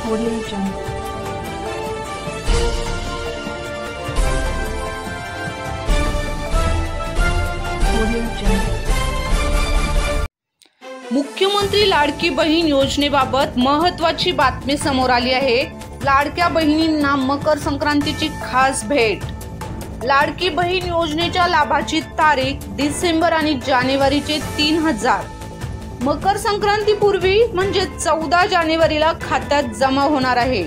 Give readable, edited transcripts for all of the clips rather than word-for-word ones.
Audio Jungle. Audio Jungle. मुख्यमंत्री लाडकी बहीण योजनेबाबत महत्त्वाची बातमी समोर आली आहे। लाडक्या बहिणींना मकर संक्रांतीची खास भेट। लाडकी बहीण योजनेच्या लाभाची तारीख डिसेंबर आणि जानेवारीचे 3000 मकर संक्रांतीपूर्वी म्हणजे 14 जानेवारीला खात्यात जमा होणार आहे।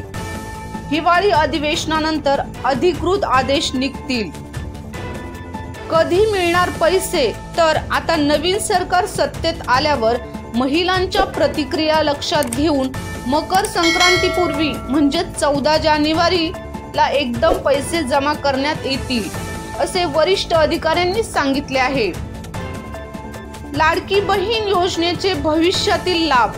हिवाळी अधिवेशनानंतर अधिकृत आदेश निघतील। कधी मिळणार पैसे, तर आता नवीन सरकार सत्तेत आल्यावर महिलांच्या प्रतिक्रिया लक्षात घेऊन मकर संक्रांतीपूर्वी म्हणजे 14 जानेवारीला एकदम पैसे जमा करण्यात येतील, असे वरिष्ठ अधिकाऱ्यांनी सांगितले आहे। लाडकी बहीण योजनेचे भविष्यातील लाभ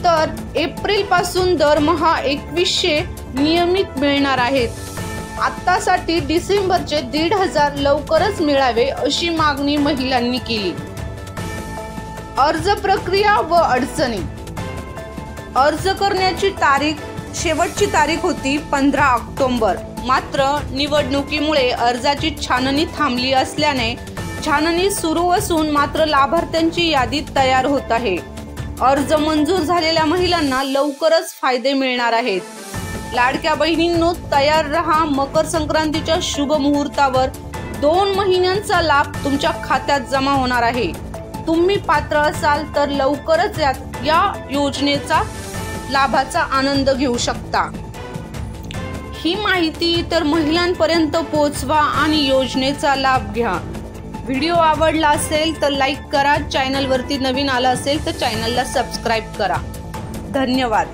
तर एप्रिल पासून दरमहा 2100 नियमित मिळणार आहेत। आतासाठी डिसेंबरचे 1500 लवकरच मिळावे अशी मागणी महिलांनी केली। अर्ज प्रक्रिया व अडचणी। अर्ज करण्याची शेवटची तारीख होती 15 ऑक्टोबर। मात्र निवडणुकीमुळे अर्जाची छाननी थांबली असल्याने छाननी सुरू असून मात्र लाभार्थ्यांची यादी तयार होत आहे। अर्ज मंजूर झालेल्या महिलांना लवकरच फायदे मिळणार आहेत। लाडक्या बहिणींनो, तयार रहा। मकर संक्रांतीच्या शुभ मुहूर्तावर 2 महिन्यांचा लाभ तुमच्या खात्यात जमा होणार आहे। तुम्ही पात्र असाल तर लवकरच या योजनेचा लाभाचा आनंद घेऊ शकता। ही माहिती इतर महिलांपर्यंत पोहोचवा आणि योजनेचा लाभ घ्या। व्हिडिओ आवडला असेल तर लाईक करा। चॅनलवरती नवीन आला असेल तर चॅनलला सबस्क्राईब करा। धन्यवाद।